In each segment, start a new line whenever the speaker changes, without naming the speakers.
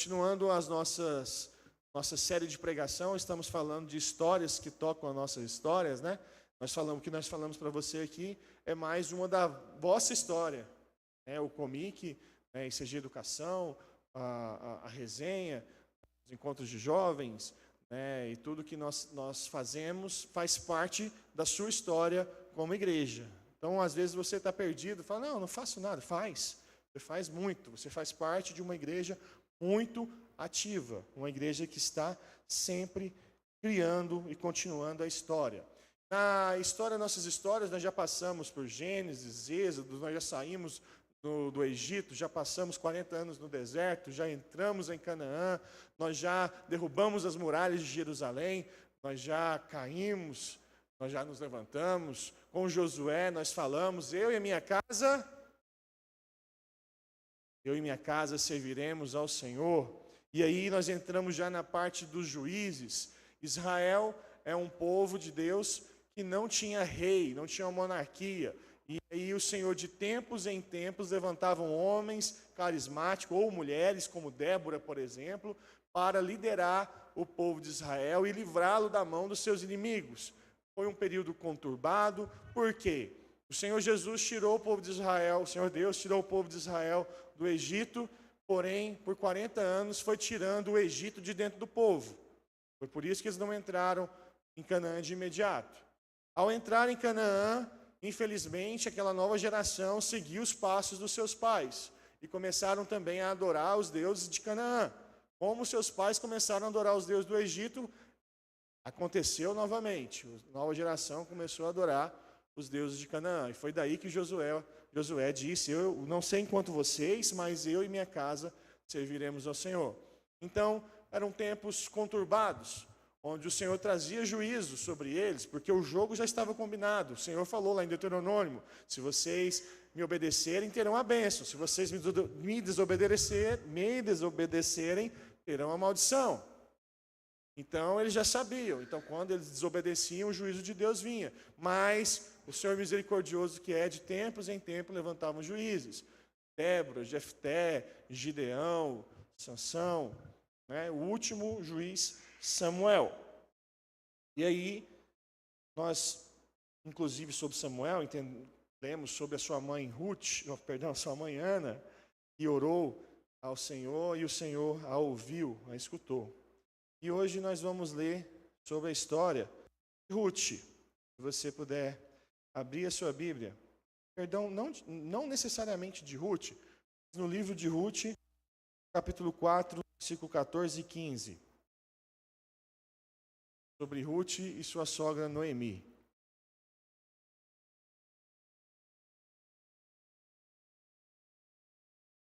Continuando as nossa série de pregação, estamos falando de histórias que tocam as nossas histórias, né? O que nós falamos para você aqui é mais uma da vossa história, né? O Comic, né? ICG Educação, a resenha, os encontros de jovens, né? E tudo que nós fazemos faz parte da sua história como igreja. Então, às vezes você está perdido, fala, não faço nada. Você faz muito, você faz parte de uma igreja muito ativa, uma igreja que está sempre criando e continuando a história. Na história, nossas histórias, nós já passamos por Gênesis, Êxodo, nós já saímos do Egito, já passamos 40 anos no deserto, já entramos em Canaã, nós já derrubamos as muralhas de Jerusalém, nós já caímos, nós já nos levantamos. Com Josué nós falamos, eu e minha casa serviremos ao Senhor. E aí nós entramos já na parte dos juízes. Israel é um povo de Deus que não tinha rei, não tinha monarquia. E aí o Senhor de tempos em tempos levantava homens carismáticos ou mulheres, como Débora, por exemplo, para liderar o povo de Israel e livrá-lo da mão dos seus inimigos. Foi um período conturbado. Por quê? O Senhor Jesus tirou o povo de Israel, o Senhor Deus tirou o povo de Israel do Egito, porém, por 40 anos foi tirando o Egito de dentro do povo. Foi por isso que eles não entraram em Canaã de imediato. Ao entrar em Canaã, infelizmente, aquela nova geração seguiu os passos dos seus pais e começaram também a adorar os deuses de Canaã. Como seus pais começaram a adorar os deuses do Egito, aconteceu novamente. A nova geração começou a adorar os deuses de Canaã. E foi daí que Josué disse, eu não sei enquanto vocês, mas eu e minha casa serviremos ao Senhor. Então, eram tempos conturbados, onde o Senhor trazia juízo sobre eles, porque o jogo já estava combinado. O Senhor falou lá em Deuteronômio, se vocês me obedecerem, terão a bênção. Se vocês me desobedecerem, terão a maldição. Então, eles já sabiam. Então, quando eles desobedeciam, o juízo de Deus vinha. Mas o Senhor misericordioso, que é de tempos em tempos, levantava juízes. Débora, Jefté, Gideão, Sansão, né? O último juiz, Samuel. E aí, nós, inclusive sobre Samuel, lemos sobre a sua mãe sua mãe Ana, que orou ao Senhor e o Senhor a ouviu, a escutou. E hoje nós vamos ler sobre a história de Ruth. Se você puder abrir a sua Bíblia. Perdão, não necessariamente de Ruth, mas no livro de Ruth, capítulo 4, versículo 14 e 15. Sobre Ruth e sua sogra Noemi.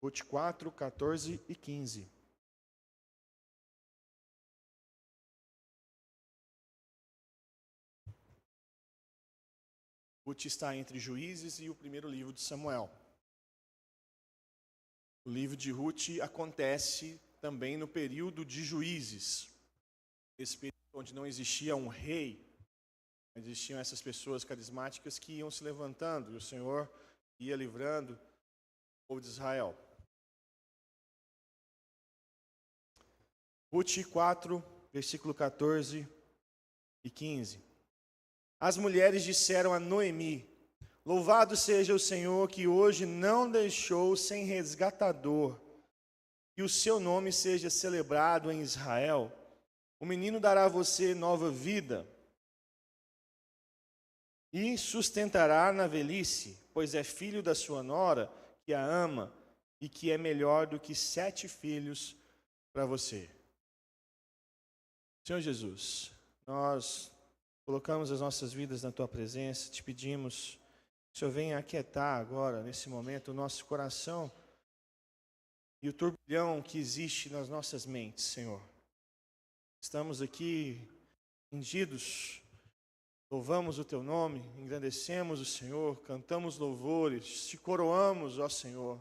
Ruth 4, 14 e 15. Ruth está entre Juízes e o primeiro livro de Samuel. O livro de Ruth acontece também no período de Juízes. Esse período onde não existia um rei, existiam essas pessoas carismáticas que iam se levantando e o Senhor ia livrando o povo de Israel. Ruth 4, versículo 14 e 15. As mulheres disseram a Noemi, louvado seja o Senhor que hoje não deixou sem resgatador, que o seu nome seja celebrado em Israel. O menino dará a você nova vida e sustentará na velhice, pois é filho da sua nora, que a ama e que é melhor do que 7 filhos para você. Senhor Jesus, nós colocamos as nossas vidas na Tua presença, te pedimos, que o Senhor venha aquietar agora, nesse momento, o nosso coração e o turbilhão que existe nas nossas mentes, Senhor. Estamos aqui rendidos, louvamos o Teu nome, engrandecemos o Senhor, cantamos louvores, te coroamos, ó Senhor.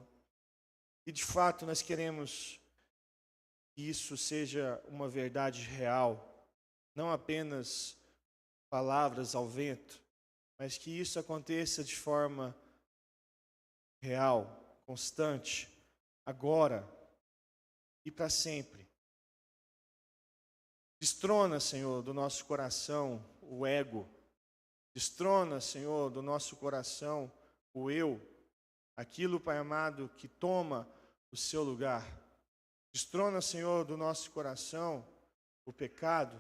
E de fato nós queremos que isso seja uma verdade real, não apenas palavras ao vento, mas que isso aconteça de forma real, constante, agora, e para sempre. Destrona, Senhor, do nosso coração o ego. Destrona, Senhor, do nosso coração o eu. Aquilo, Pai amado, que toma o seu lugar. Destrona, Senhor, do nosso coração o pecado.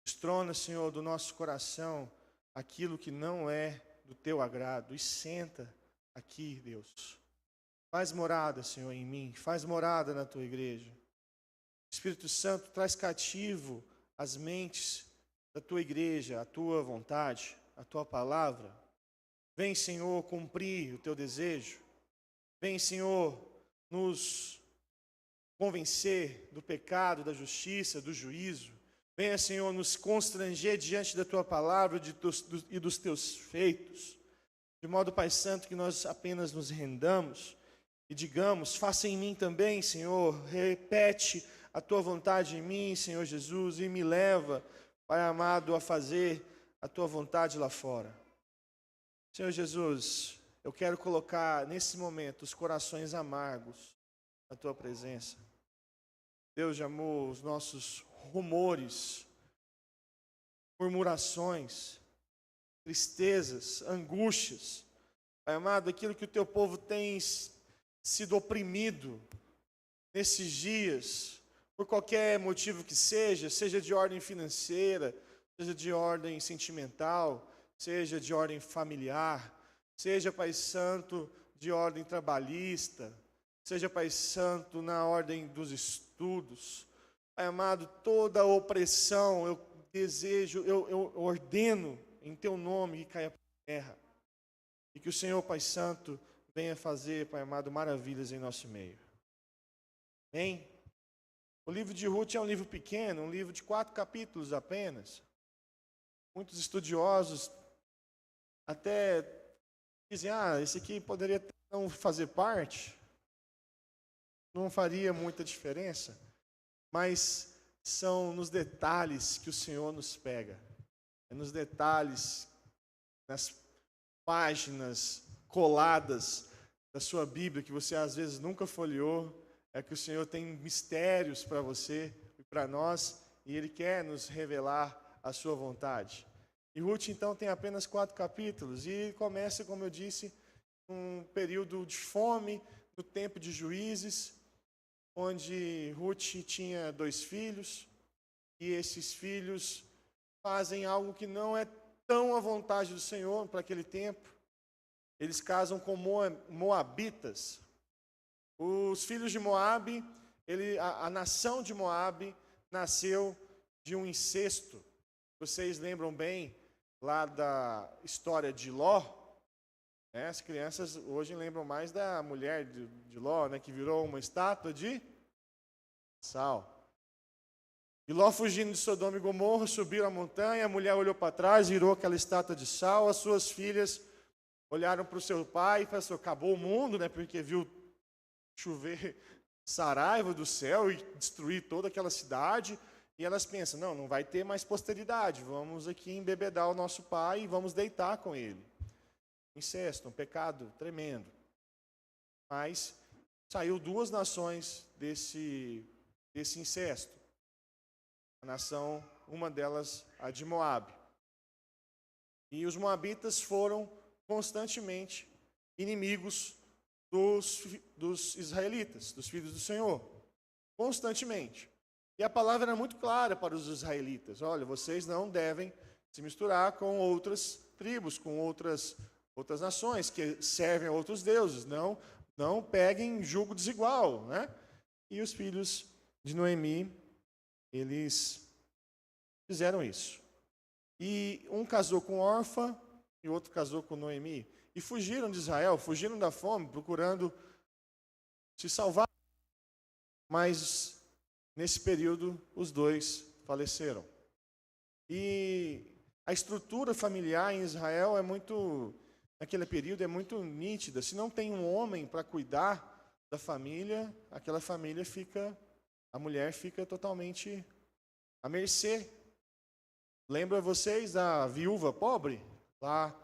Destrona, Senhor, do nosso coração aquilo que não é do teu agrado. E senta aqui, Deus. Faz morada, Senhor, em mim. Faz morada na tua igreja. Espírito Santo, traz cativo as mentes da tua igreja, a tua vontade, a tua palavra. Vem, Senhor, cumprir o teu desejo. Vem, Senhor, nos convencer do pecado, da justiça, do juízo. Venha, Senhor, nos constranger diante da tua palavra e dos teus feitos. De modo, Pai Santo, que nós apenas nos rendamos e digamos: faça em mim também, Senhor. Repete a tua vontade em mim, Senhor Jesus, e me leva, Pai amado, a fazer a tua vontade lá fora. Senhor Jesus, eu quero colocar nesse momento os corações amargos na tua presença. Deus de amor, os nossos rumores, murmurações, tristezas, angústias. Pai amado, aquilo que o teu povo tem sido oprimido nesses dias, por qualquer motivo que seja de ordem financeira, seja de ordem sentimental, seja de ordem familiar, seja, Pai Santo, de ordem trabalhista, seja, Pai Santo, na ordem dos estudos. Pai amado, toda opressão, eu desejo, eu ordeno em teu nome que caia por terra. E que o Senhor, Pai Santo, venha fazer, Pai amado, maravilhas em nosso meio. Amém? O livro de Ruth é um livro pequeno, um livro de 4 capítulos apenas. Muitos estudiosos até dizem: esse aqui poderia não fazer parte, não faria muita diferença, mas são nos detalhes que o Senhor nos pega. É nos detalhes, nas páginas coladas da sua Bíblia, que você às vezes nunca folheou, é que o Senhor tem mistérios para você e para nós, e Ele quer nos revelar a sua vontade. E Ruth, então, tem apenas 4 capítulos, e começa, como eu disse, um período de fome, no tempo de Juízes, onde Ruth tinha 2 filhos, e esses filhos fazem algo que não é tão à vontade do Senhor para aquele tempo. Eles casam com moabitas. Os filhos de Moabe, a nação de Moabe nasceu de um incesto. Vocês lembram bem lá da história de Ló? As crianças hoje lembram mais da mulher de Ló, que virou uma estátua de sal. E Ló, fugindo de Sodoma e Gomorra, subiu a montanha, a mulher olhou para trás, virou aquela estátua de sal, as suas filhas olharam para o seu pai e falaram: acabou o mundo, porque viu chover saraiva do céu e destruir toda aquela cidade, e elas pensam: não vai ter mais posteridade, vamos aqui embebedar o nosso pai e vamos deitar com ele. Incesto, um pecado tremendo. Mas saiu 2 nações desse incesto. A nação, uma delas, a de Moabe. E os moabitas foram constantemente inimigos dos israelitas, dos filhos do Senhor. Constantemente. E a palavra era muito clara para os israelitas: olha, vocês não devem se misturar com outras tribos, com outras nações que servem a outros deuses. Não peguem jugo desigual, E os filhos de Noemi, eles fizeram isso. E um casou com Orfa e o outro casou com Noemi. E fugiram de Israel, fugiram da fome, procurando se salvar. Mas, nesse período, os 2 faleceram. E a estrutura familiar em Israel naquele período, é muito nítida. Se não tem um homem para cuidar da família, aquela família a mulher fica totalmente à mercê. Lembra vocês da viúva pobre, lá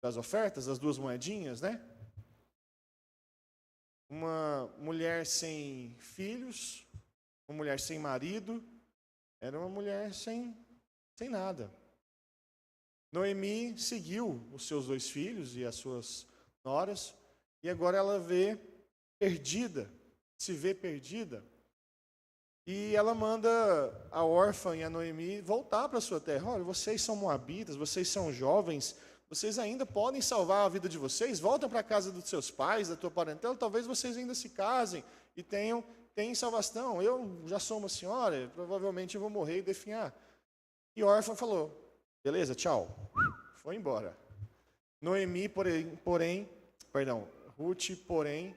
das ofertas, das 2 moedinhas, uma mulher sem filhos, uma mulher sem marido, era uma mulher sem nada. Noemi seguiu os seus 2 filhos e as suas noras, e agora ela se vê perdida. E ela manda a órfã e a Noemi voltar para a sua terra. Olha, vocês são moabitas, vocês são jovens, vocês ainda podem salvar a vida de vocês, voltem para a casa dos seus pais, da tua parentela, talvez vocês ainda se casem e tenham salvação. Eu já sou uma senhora, provavelmente eu vou morrer e definhar. E a órfã falou, beleza, tchau. Foi embora. Ruth, porém,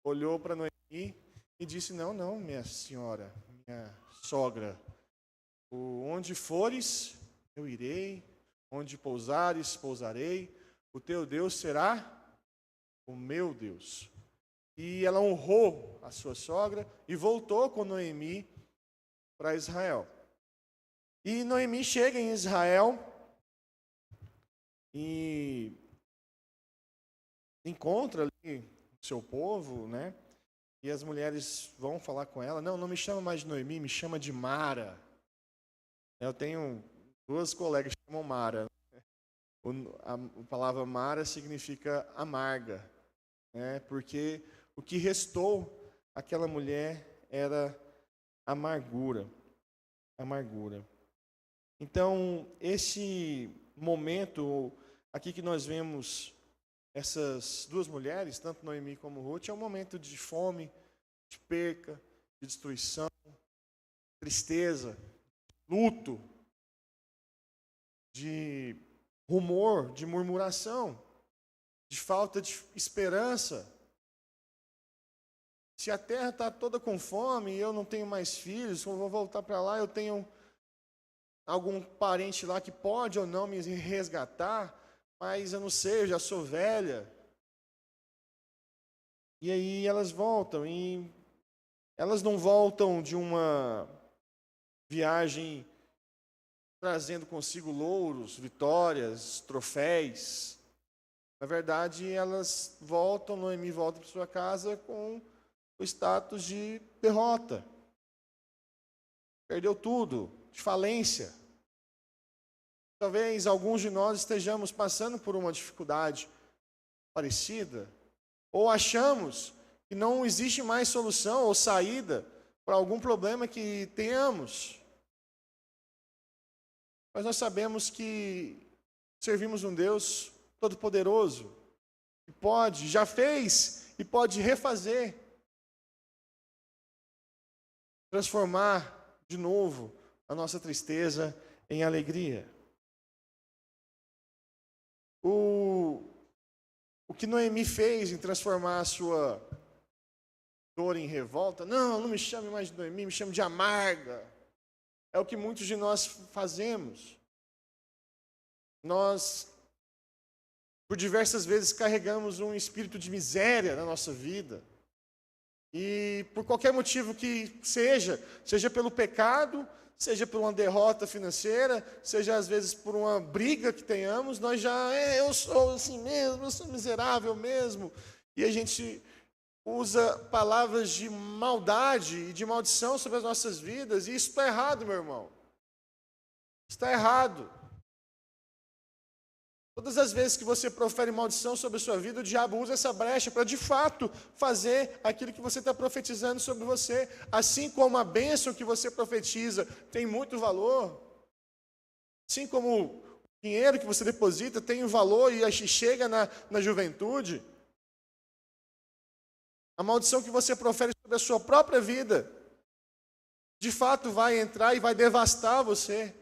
olhou para Noemi e disse, não, minha senhora, minha sogra, onde fores, eu irei, onde pousares, pousarei, o teu Deus será o meu Deus. E ela honrou a sua sogra e voltou com Noemi para Israel. E Noemi chega em Israel e encontra ali o seu povo, né? E as mulheres vão falar com ela, não me chama mais de Noemi, me chama de Mara. Eu tenho 2 colegas que chamam Mara. A palavra Mara significa amarga, né? Porque o que restou àquela mulher era amargura. Então, esse momento aqui que nós vemos essas 2 mulheres, tanto Noemi como Ruth, é um momento de fome, de perca, de destruição, tristeza, luto, de rumor, de murmuração, de falta de esperança. Se a terra está toda com fome e eu não tenho mais filhos, eu vou voltar para lá, eu tenho algum parente lá que pode ou não me resgatar, mas eu não sei, eu já sou velha. E aí elas voltam, e elas não voltam de uma viagem trazendo consigo louros, vitórias, troféus. Na verdade, elas voltam, Noemi volta para sua casa com o status de derrota. Perdeu tudo, de falência. Talvez alguns de nós estejamos passando por uma dificuldade parecida, ou achamos que não existe mais solução ou saída para algum problema que tenhamos. Mas nós sabemos que servimos um Deus todo-poderoso, que pode, já fez e pode refazer, transformar de novo a nossa tristeza em alegria. O que Noemi fez em transformar a sua dor em revolta, não me chame mais de Noemi, me chame de amarga. É o que muitos de nós fazemos. Nós, por diversas vezes, carregamos um espírito de miséria na nossa vida. E por qualquer motivo que seja pelo pecado, seja por uma derrota financeira, seja às vezes por uma briga que tenhamos, nós eu sou assim mesmo, eu sou miserável mesmo. E a gente usa palavras de maldade e de maldição sobre as nossas vidas, e isso está errado, meu irmão. Está errado. Todas as vezes que você profere maldição sobre a sua vida, o diabo usa essa brecha para, de fato, fazer aquilo que você está profetizando sobre você. Assim como a bênção que você profetiza tem muito valor, assim como o dinheiro que você deposita tem um valor e chega na juventude, a maldição que você profere sobre a sua própria vida, de fato vai entrar e vai devastar você.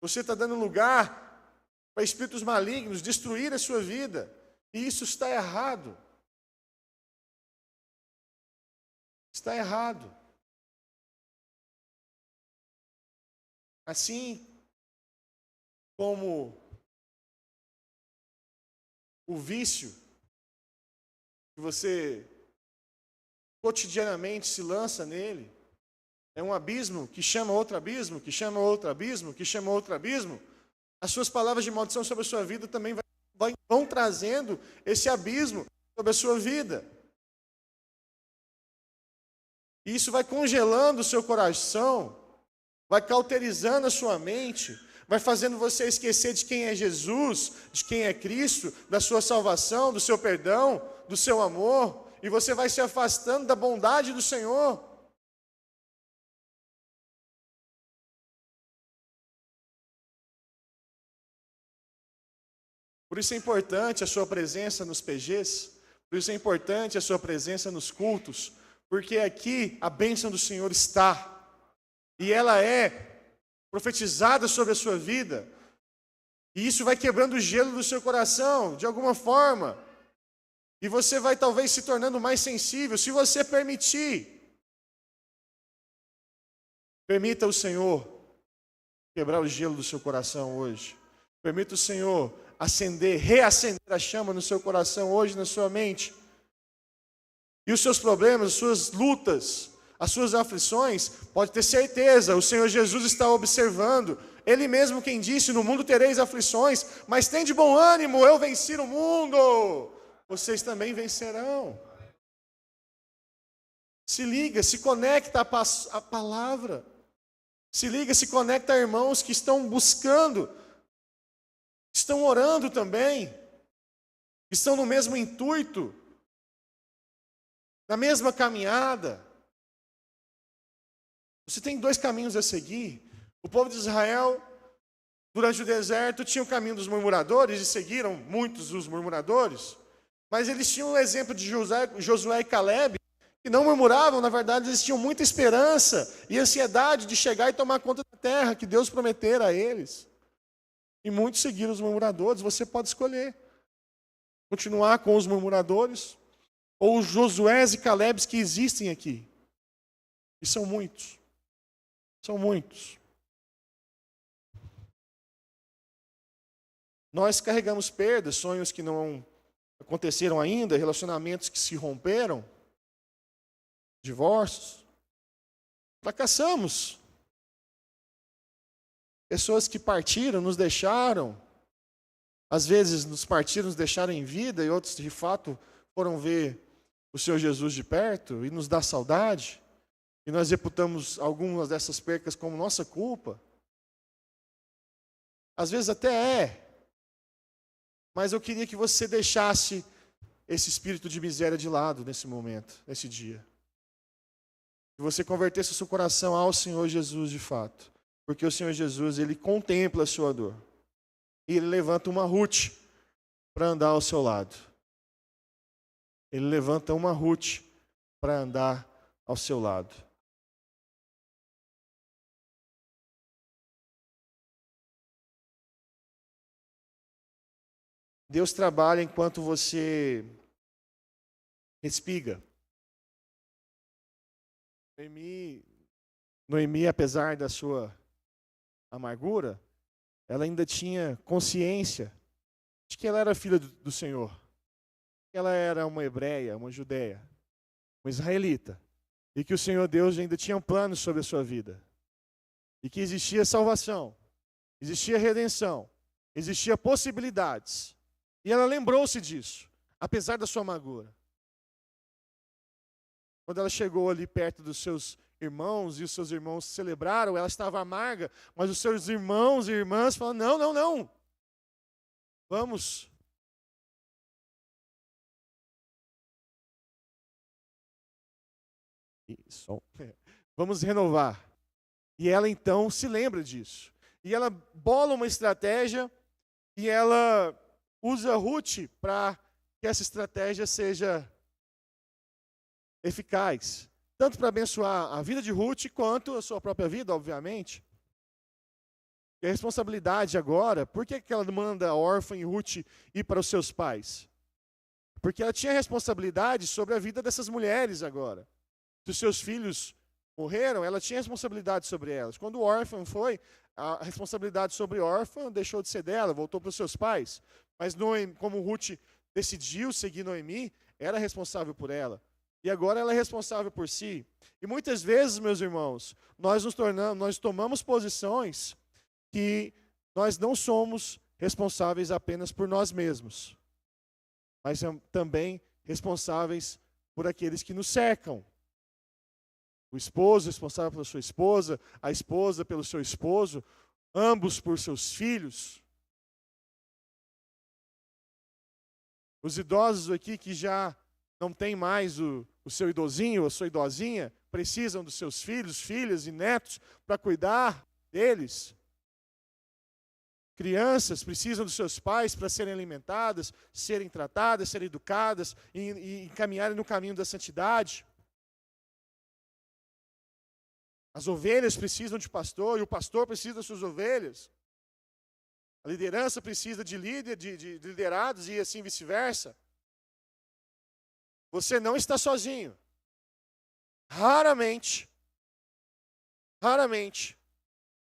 Você está dando lugar para espíritos malignos destruir a sua vida. E isso está errado. Está errado. Assim como o vício que você cotidianamente se lança nele, é um abismo que chama outro abismo, que chama outro abismo, que chama outro abismo. As suas palavras de maldição sobre a sua vida também vão trazendo esse abismo sobre a sua vida. E isso vai congelando o seu coração, vai cauterizando a sua mente, vai fazendo você esquecer de quem é Jesus, de quem é Cristo, da sua salvação, do seu perdão, do seu amor, e você vai se afastando da bondade do Senhor. Por isso é importante a sua presença nos PGs, por isso é importante a sua presença nos cultos, porque aqui a bênção do Senhor está, e ela é profetizada sobre a sua vida, e isso vai quebrando o gelo do seu coração, de alguma forma, e você vai talvez se tornando mais sensível, se você permitir. Permita o Senhor quebrar o gelo do seu coração hoje. Permita o Senhor reacender a chama no seu coração hoje, na sua mente. E os seus problemas, as suas lutas, as suas aflições, pode ter certeza, o Senhor Jesus está observando. Ele mesmo quem disse, no mundo tereis aflições, mas tem de bom ânimo, eu venci o mundo. Vocês também vencerão. Se liga, se conecta à palavra. Se liga, se conecta a irmãos que estão buscando, estão orando também, estão no mesmo intuito, na mesma caminhada. Você tem dois caminhos a seguir. O povo de Israel, durante o deserto, tinha o caminho dos murmuradores, e seguiram muitos dos murmuradores, mas eles tinham o exemplo de Josué e Caleb, que não murmuravam. Na verdade, eles tinham muita esperança e ansiedade de chegar e tomar conta da terra que Deus prometera a eles. E muitos seguiram os murmuradores. Você pode escolher continuar com os murmuradores ou os Josués e Calebes que existem aqui. E são muitos. São muitos. Nós carregamos perdas, sonhos que não aconteceram ainda, relacionamentos que se romperam, divórcios. Fracassamos. Pessoas que partiram, nos deixaram. Às vezes nos partiram, nos deixaram em vida, e outros de fato foram ver o Senhor Jesus de perto e nos dá saudade. E nós reputamos algumas dessas percas como nossa culpa. Às vezes até é. Mas eu queria que você deixasse esse espírito de miséria de lado nesse momento, nesse dia. Que você convertesse o seu coração ao Senhor Jesus de fato. Porque o Senhor Jesus, Ele contempla a sua dor. E Ele levanta uma Ruth para andar ao seu lado. Ele levanta uma Ruth para andar ao seu lado. Deus trabalha enquanto você respiga. Noemi, apesar da sua amargura, ela ainda tinha consciência de que ela era filha do Senhor. Ela era uma hebreia, uma judeia, uma israelita. E que o Senhor Deus ainda tinha um plano sobre a sua vida. E que existia salvação, existia redenção, existia possibilidades. E ela lembrou-se disso, apesar da sua amargura. Quando ela chegou ali perto dos seus irmãos, e os seus irmãos celebraram, ela estava amarga, mas os seus irmãos e irmãs falaram, não, não, não. Vamos. Isso. Vamos renovar. E ela então se lembra disso. E ela bola uma estratégia, e ela usa Ruth para que essa estratégia seja eficaz. Tanto para abençoar a vida de Ruth, quanto a sua própria vida, obviamente. E a responsabilidade agora, por que ela manda a órfã e Ruth ir para os seus pais? Porque ela tinha responsabilidade sobre a vida dessas mulheres agora. Se os seus filhos morreram, ela tinha responsabilidade sobre elas. Quando o órfão foi, a responsabilidade sobre o órfão deixou de ser dela, voltou para os seus pais. Mas Noemi, como Ruth decidiu seguir Noemi, era responsável por ela. E agora ela é responsável por si. E muitas vezes, meus irmãos, nós tomamos posições que nós não somos responsáveis apenas por nós mesmos, mas também responsáveis por aqueles que nos cercam. O esposo responsável pela sua esposa, a esposa pelo seu esposo, ambos por seus filhos. Os idosos aqui que já não tem mais o seu idosinho ou a sua idosinha, precisam dos seus filhos, filhas e netos para cuidar deles. Crianças precisam dos seus pais para serem alimentadas, serem tratadas, serem educadas e caminharem no caminho da santidade. As ovelhas precisam de pastor e o pastor precisa das suas ovelhas. A liderança precisa de líder, de liderados e assim vice-versa. Você não está sozinho. Raramente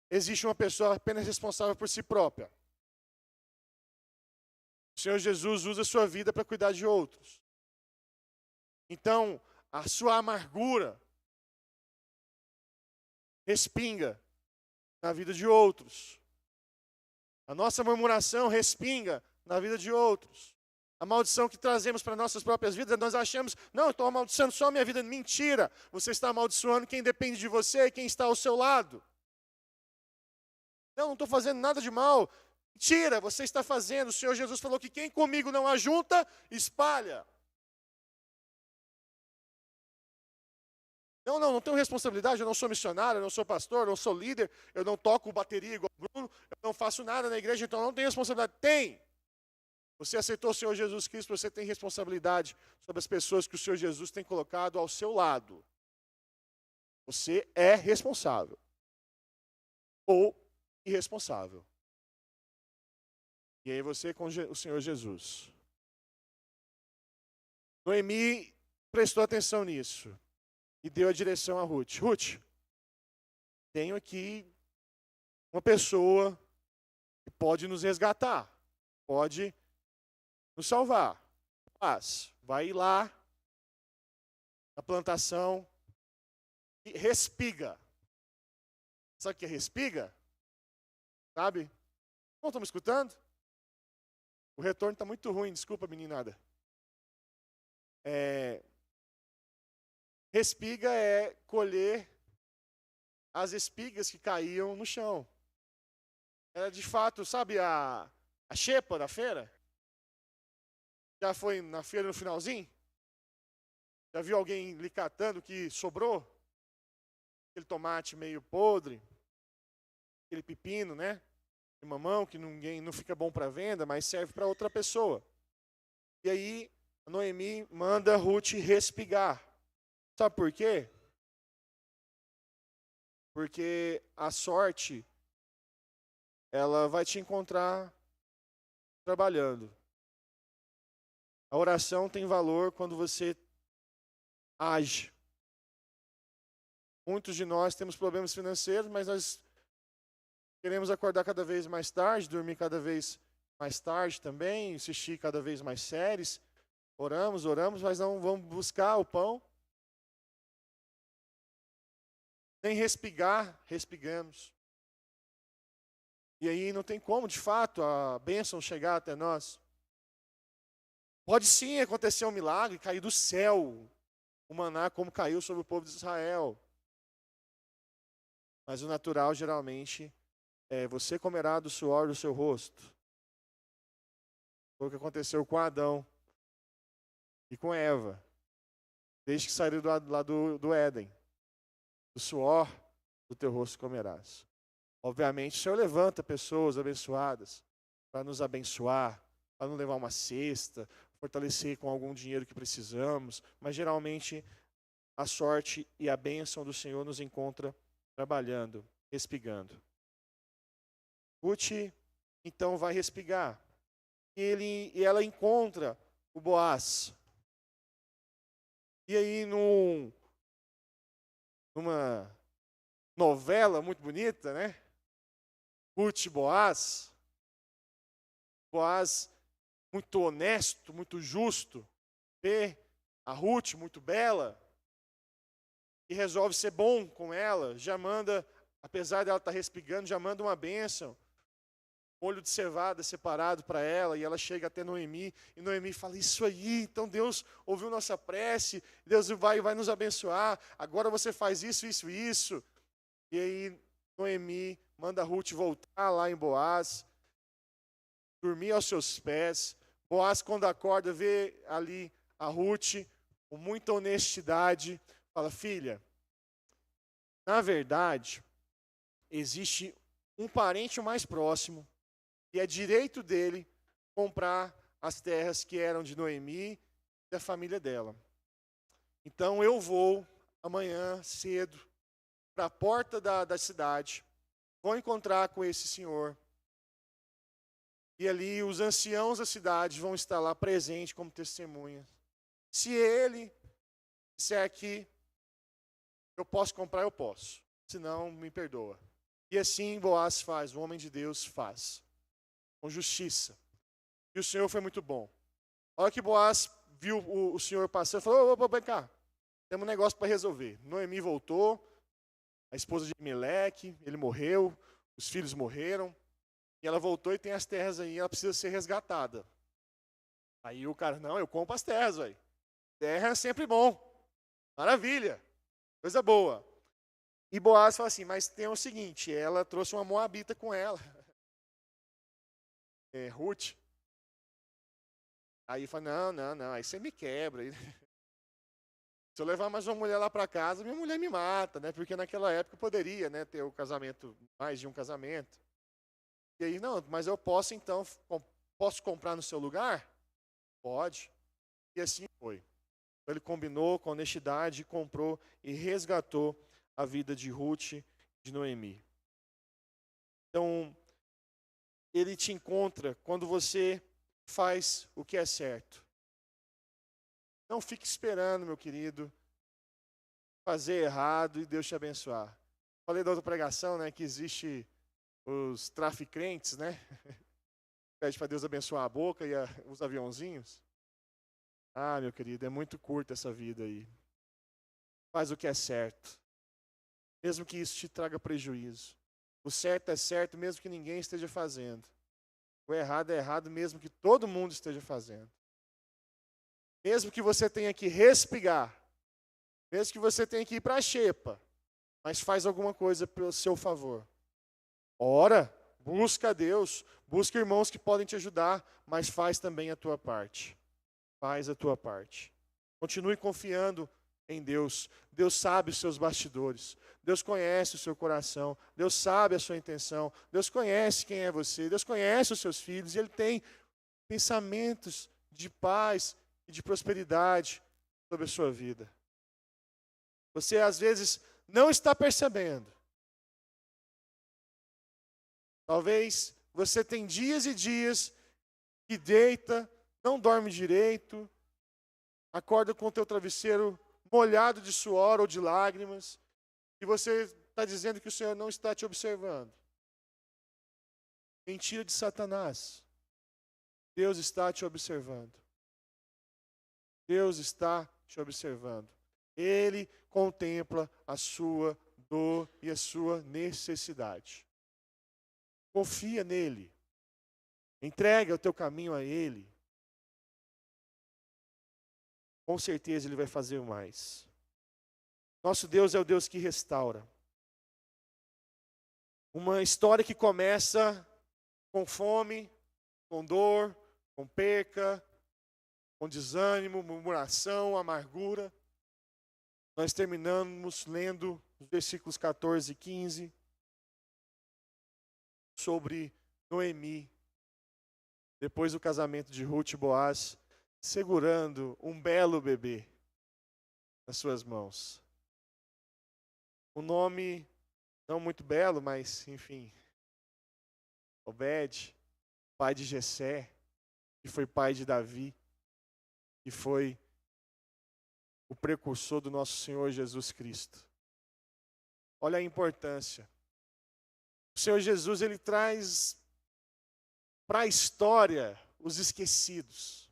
existe uma pessoa apenas responsável por si própria. O Senhor Jesus usa a sua vida para cuidar de outros. Então, a sua amargura respinga na vida de outros. A nossa murmuração respinga na vida de outros. A maldição que trazemos para nossas próprias vidas, nós achamos, não, eu estou amaldiçoando só a minha vida. Mentira! Você está amaldiçoando quem depende de você e quem está ao seu lado. Não estou fazendo nada de mal. Mentira, você está fazendo. O Senhor Jesus falou que quem comigo não ajunta, espalha. Não tenho responsabilidade, eu não sou missionário, eu não sou pastor, eu não sou líder, eu não toco bateria igual o Bruno, eu não faço nada na igreja, então eu não tenho responsabilidade. Tem! Você aceitou o Senhor Jesus Cristo, você tem responsabilidade sobre as pessoas que o Senhor Jesus tem colocado ao seu lado. Você é responsável. Ou irresponsável. E aí você com o Senhor Jesus. Noemi prestou atenção nisso. E deu a direção a Ruth. Ruth, tenho aqui uma pessoa que pode nos resgatar. Pode nos salvar. Mas vai lá na plantação e respiga. Sabe o que é respiga? Sabe? Não estão me escutando? O retorno está muito ruim, desculpa, meninada. Respiga é colher as espigas que caíam no chão. Era de fato, sabe a xepa da feira? Já foi na feira no finalzinho? Já viu alguém lhe catando que sobrou? Aquele tomate meio podre, aquele pepino, né? De mamão que não fica bom para venda, mas serve para outra pessoa. E aí, a Noemi manda Ruth respigar. Sabe por quê? Porque a sorte, ela vai te encontrar trabalhando. A oração tem valor quando você age. Muitos de nós temos problemas financeiros, mas nós queremos acordar cada vez mais tarde, dormir cada vez mais tarde também, assistir cada vez mais séries. Oramos, mas não vamos buscar o pão. Nem respigamos. E aí não tem como, de fato, a bênção chegar até nós. Pode sim acontecer um milagre, cair do céu, o maná como caiu sobre o povo de Israel. Mas o natural, geralmente, é você comerá do suor do seu rosto. Foi o que aconteceu com Adão e com Eva, desde que saíram lá do Éden. Do suor do teu rosto comerás. Obviamente, o Senhor levanta pessoas abençoadas para nos abençoar, para nos levar uma cesta, fortalecer com algum dinheiro que precisamos, mas geralmente a sorte e a bênção do Senhor nos encontra trabalhando, respigando. Ruth, então, vai respigar. E ela encontra o Boaz. E aí, numa novela muito bonita, né? Ruth e Boaz. Boaz muito honesto, muito justo. Vê a Ruth muito bela. E resolve ser bom com ela. Já manda, apesar dela estar respigando, já manda uma bênção. molho de cevada separado para ela, e ela chega até Noemi, e Noemi fala, isso aí, então Deus ouviu nossa prece, Deus vai nos abençoar, agora você faz isso, isso, isso. E aí Noemi manda Ruth voltar lá em Boaz, dormir aos seus pés. Boaz, quando acorda, vê ali a Ruth, com muita honestidade, fala, filha, na verdade, existe um parente mais próximo, e é direito dele comprar as terras que eram de Noemi e da família dela. Então eu vou amanhã cedo para a porta da cidade, vou encontrar com esse senhor, e ali os anciãos da cidade vão estar lá presentes como testemunhas. Se ele disser que eu posso comprar, eu posso. Se não, me perdoa. E assim Boaz faz, o homem de Deus faz, com justiça. E o Senhor foi muito bom. A hora que Boaz viu o Senhor passando, falou, vem cá, temos um negócio para resolver. Noemi voltou, a esposa de Elimelec, ele morreu, os filhos morreram, e ela voltou e tem as terras aí, ela precisa ser resgatada. Aí o cara, não, eu compro as terras, velho. Terra é sempre bom. Maravilha. Coisa boa. E Boaz fala assim, mas tem o seguinte, ela trouxe uma moabita com ela. Ruth. Aí fala, não, aí você me quebra. Se eu levar mais uma mulher lá para casa, minha mulher me mata, né? Porque naquela época poderia, né, ter o casamento, mais de um casamento. E aí, não, mas eu posso então, posso comprar no seu lugar? Pode. E assim foi. Ele combinou com honestidade, comprou e resgatou a vida de Ruth, de Noemi. Então, ele te encontra quando você faz o que é certo. Não fique esperando, meu querido, fazer errado e Deus te abençoar. Falei da outra pregação, né, que existe os traficrentes, né? Pede para Deus abençoar a boca e os aviãozinhos. Ah, meu querido, é muito curta essa vida aí. Faz o que é certo, mesmo que isso te traga prejuízo. O certo é certo, mesmo que ninguém esteja fazendo. O errado é errado, mesmo que todo mundo esteja fazendo. Mesmo que você tenha que respigar, mesmo que você tenha que ir para a xepa, mas faz alguma coisa pelo seu favor. Ora, busca a Deus, busca irmãos que podem te ajudar, mas faz também a tua parte. Faz a tua parte. Continue confiando em Deus. Deus sabe os seus bastidores. Deus conhece o seu coração. Deus sabe a sua intenção. Deus conhece quem é você. Deus conhece os seus filhos. E Ele tem pensamentos de paz e de prosperidade sobre a sua vida. Você, às vezes, não está percebendo. Talvez você tem dias e dias que deita, não dorme direito, acorda com o teu travesseiro molhado de suor ou de lágrimas, e você está dizendo que o Senhor não está te observando. Mentira de Satanás. Deus está te observando. Deus está te observando. Ele contempla a sua dor e a sua necessidade. Confia nele. Entrega o teu caminho a Ele. Com certeza Ele vai fazer mais. Nosso Deus é o Deus que restaura. Uma história que começa com fome, com dor, com perca, com desânimo, murmuração, amargura. Nós terminamos lendo os versículos 14 e 15 sobre Noemi, depois do casamento de Ruth e Boaz, segurando um belo bebê nas suas mãos. Um nome não muito belo, mas enfim. Obed, pai de Jessé, que foi pai de Davi, que foi o precursor do nosso Senhor Jesus Cristo. Olha a importância. O Senhor Jesus, Ele traz para a história os esquecidos.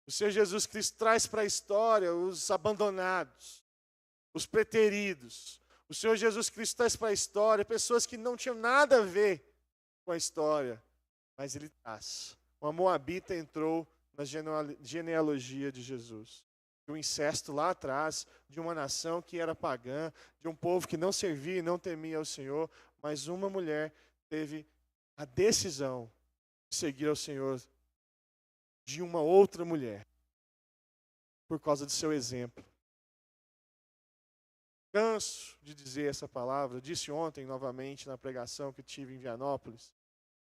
O Senhor Jesus Cristo traz para a história os abandonados, os preteridos. O Senhor Jesus Cristo traz para a história pessoas que não tinham nada a ver com a história, mas ele traz. Uma moabita entrou na genealogia de Jesus. De um incesto lá atrás, de uma nação que era pagã, de um povo que não servia e não temia ao Senhor, mas uma mulher teve a decisão de seguir ao Senhor de uma outra mulher, por causa do seu exemplo. Canso de dizer essa palavra, disse ontem novamente na pregação que tive em Vianópolis,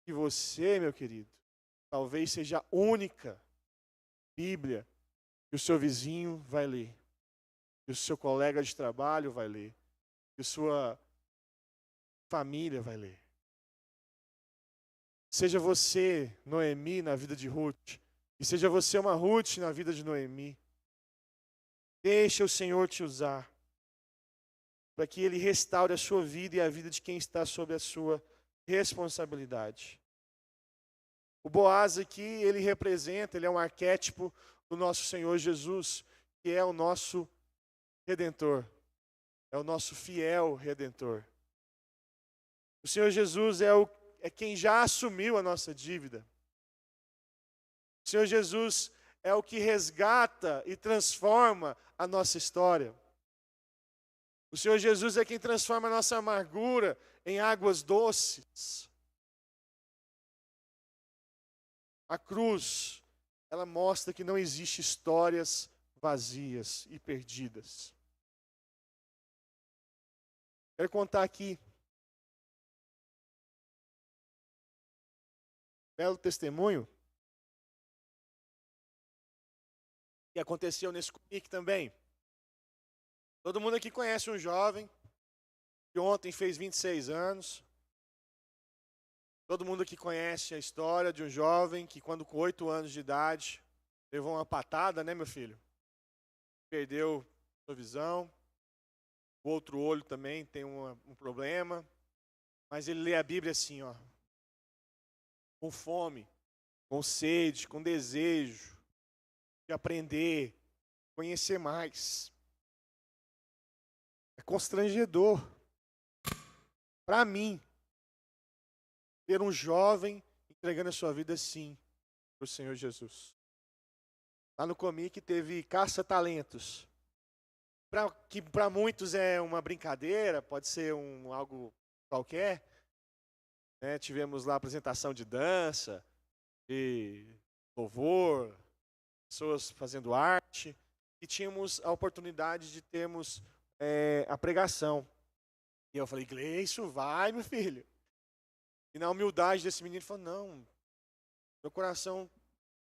que você, meu querido, talvez seja a única Bíblia que o seu vizinho vai ler, que o seu colega de trabalho vai ler, que a sua família vai ler. Seja você Noemi na vida de Ruth, e seja você uma Ruth na vida de Noemi. Deixa o Senhor te usar, para que Ele restaure a sua vida e a vida de quem está sob a sua responsabilidade. O Boaz aqui, ele representa, ele é um arquétipo do nosso Senhor Jesus, que é o nosso Redentor, é o nosso fiel Redentor. O Senhor Jesus é quem já assumiu a nossa dívida. O Senhor Jesus é o que resgata e transforma a nossa história. O Senhor Jesus é quem transforma a nossa amargura em águas doces. A cruz, ela mostra que não existe histórias vazias e perdidas. Quero contar aqui um belo testemunho que aconteceu nesse comic também. Todo mundo aqui conhece um jovem que ontem fez 26 anos. Todo mundo aqui conhece a história de um jovem que, quando com 8 anos de idade, levou uma patada, né, meu filho? Perdeu sua visão. O outro olho também tem um problema. Mas ele lê a Bíblia assim, ó, com fome, com sede, com desejo de aprender, conhecer mais. É constrangedor para mim ter um jovem entregando a sua vida assim para o Senhor Jesus. Lá no Comic teve caça-talentos. Que para muitos é uma brincadeira, pode ser algo qualquer. Né? Tivemos lá apresentação de dança, de louvor, pessoas fazendo arte. E tínhamos a oportunidade de termos a pregação. E eu falei, Gleison, vai, meu filho. E na humildade desse menino, ele falou, não, meu coração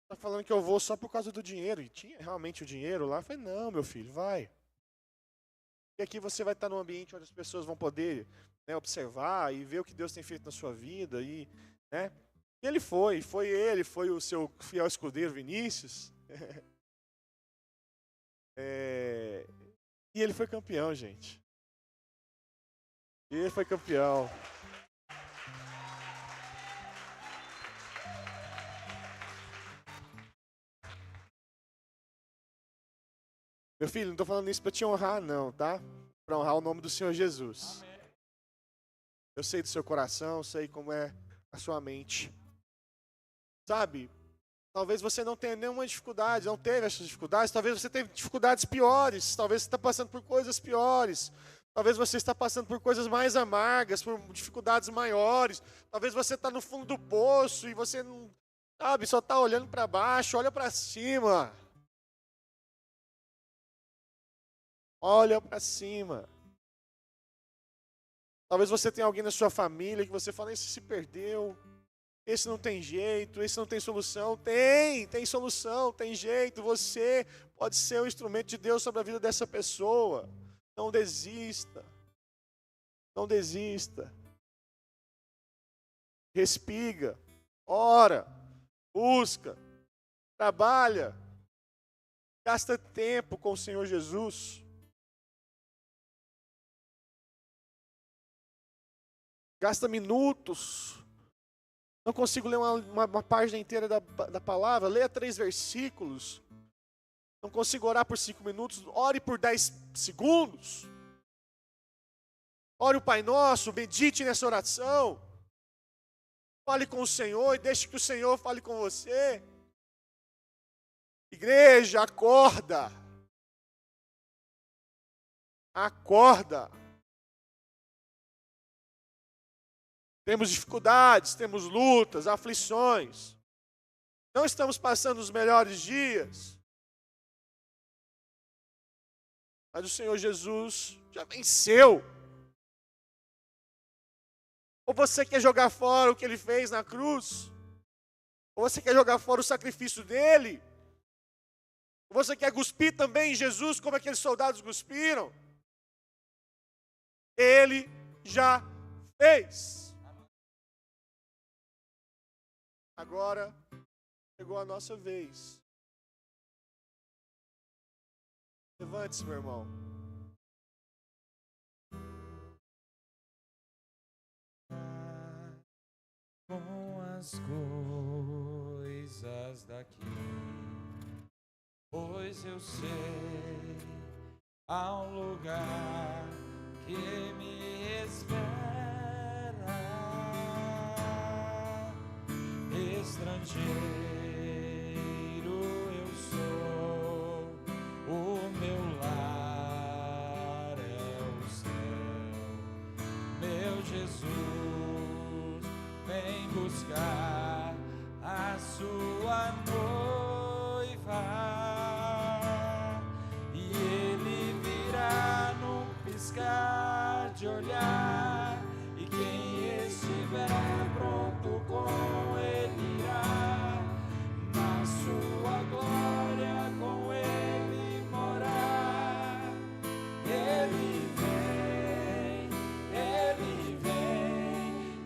está falando que eu vou só por causa do dinheiro. E tinha realmente o dinheiro lá. Eu falei, não, meu filho, vai. E aqui você vai estar num ambiente onde as pessoas vão poder, né, observar e ver o que Deus tem feito na sua vida. E, né? E ele foi o seu fiel escudeiro Vinícius. E ele foi campeão, gente. E ele foi campeão. Meu filho, não estou falando isso para te honrar, não, tá? Para honrar o nome do Senhor Jesus. Amém. Eu sei do seu coração, sei como é a sua mente. Sabe, talvez você não tenha nenhuma dificuldade, não teve essas dificuldades, talvez você tenha dificuldades piores, talvez você está passando por coisas piores, talvez você está passando por coisas mais amargas, por dificuldades maiores, talvez você está no fundo do poço e você não, sabe, só está olhando para baixo, olha para cima. Olha para cima. Talvez você tenha alguém na sua família que você fala, esse se perdeu, esse não tem jeito, esse não tem solução. Tem solução, tem jeito. Você pode ser um instrumento de Deus sobre a vida dessa pessoa. Não desista. Não desista. Respiga, ora, busca, trabalha, gasta tempo com o Senhor Jesus. Gasta minutos. Não consigo ler uma página inteira da palavra. Leia 3 versículos. Não consigo orar por 5 minutos. Ore por 10 segundos. Ore o Pai Nosso. Medite nessa oração. Fale com o Senhor e deixe que o Senhor fale com você. Igreja, acorda. Acorda. Temos dificuldades, temos lutas, aflições. Não estamos passando os melhores dias. Mas o Senhor Jesus já venceu. Ou você quer jogar fora o que Ele fez na cruz? Ou você quer jogar fora o sacrifício dEle? Ou você quer cuspir também em Jesus como aqueles soldados cuspiram? Ele já fez. Agora chegou a nossa vez. Levante-se, meu irmão.
Com as coisas daqui, pois eu sei há um lugar que me espera, estrangeiro eu sou, o meu lar é o céu, meu Jesus vem buscar a sua noiva, e Ele virá num piscar de olhar, e quem estiver pronto com Ele irá, na sua glória com Ele morar. Ele vem,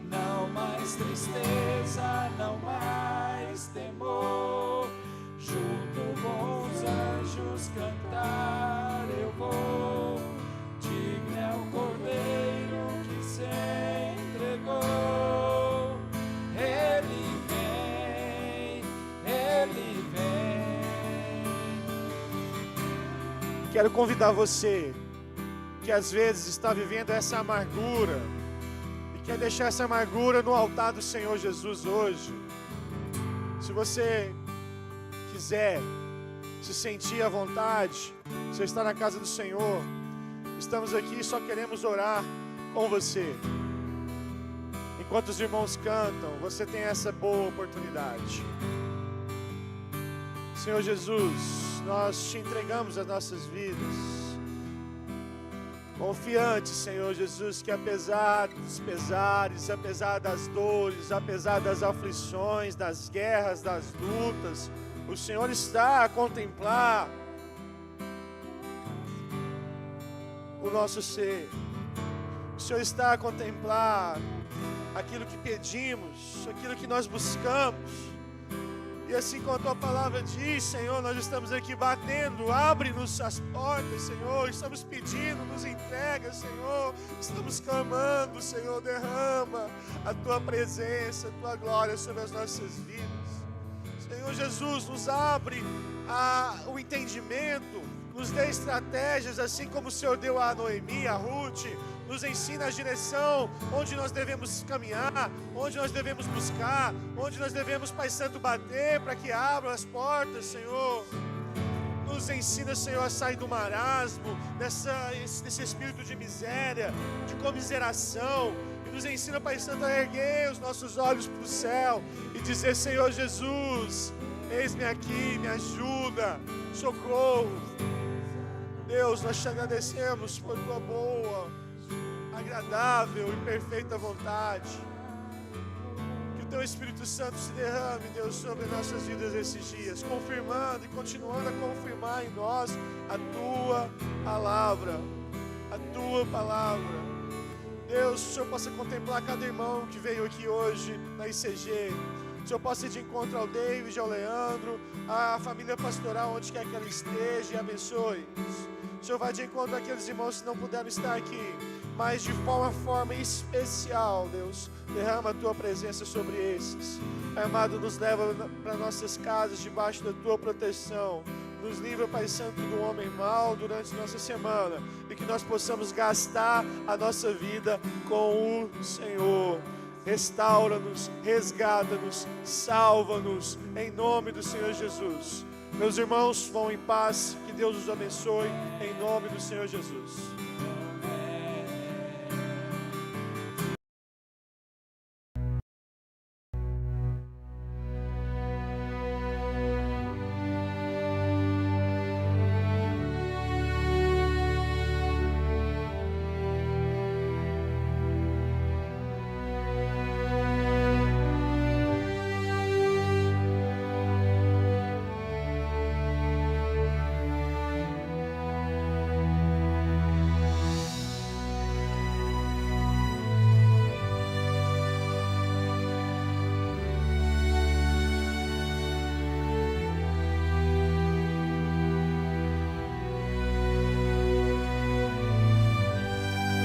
não mais tristeza, não mais temor, junto com os anjos cantar eu vou, digno é o Cordeiro que se entregou. Ele vem.
Quero convidar você que às vezes está vivendo essa amargura e quer deixar essa amargura no altar do Senhor Jesus hoje. Se você quiser se sentir à vontade, você está na casa do Senhor, estamos aqui e só queremos orar com você. Enquanto os irmãos cantam, você tem essa boa oportunidade. Senhor Jesus, nós te entregamos as nossas vidas, confiantes, Senhor Jesus, que apesar dos pesares, apesar das dores, apesar das aflições, das guerras, das lutas, o Senhor está a contemplar o nosso ser. O Senhor está a contemplar aquilo que pedimos, aquilo que nós buscamos. E assim como a Tua palavra diz, Senhor, nós estamos aqui batendo, abre-nos as portas, Senhor, estamos pedindo, nos entrega, Senhor, estamos clamando, Senhor, derrama a Tua presença, a Tua glória sobre as nossas vidas. Senhor Jesus, nos abre o entendimento, nos dê estratégias, assim como o Senhor deu a Noemi, a Ruth, nos ensina a direção, onde nós devemos caminhar, onde nós devemos buscar, onde nós devemos, Pai Santo, bater para que abram as portas, Senhor. Nos ensina, Senhor, a sair do marasmo, desse espírito de miséria, de comiseração, e nos ensina, Pai Santo, a erguer os nossos olhos para o céu e dizer: Senhor Jesus, eis-me aqui, me ajuda, socorro. Deus, nós te agradecemos por Tua boa, agradável e perfeita vontade. Que o Teu Espírito Santo se derrame, Deus, sobre nossas vidas esses dias, confirmando e continuando a confirmar em nós a Tua palavra, a Tua palavra. Deus, o Senhor possa contemplar cada irmão que veio aqui hoje na ICG. O Senhor possa ir de encontro ao David, ao Leandro, à família pastoral, onde quer que ela esteja, e abençoe. O Senhor vai de encontro àqueles irmãos que não puderam estar aqui, mas de forma especial, Deus, derrama a Tua presença sobre esses. Pai amado, nos leva para nossas casas, debaixo da Tua proteção. Nos livra, Pai Santo, do homem mau durante nossa semana, e que nós possamos gastar a nossa vida com o Senhor. restaura-nos, resgata-nos, salva-nos, em nome do Senhor Jesus. Meus irmãos, vão em paz, que Deus os abençoe, em nome do Senhor Jesus.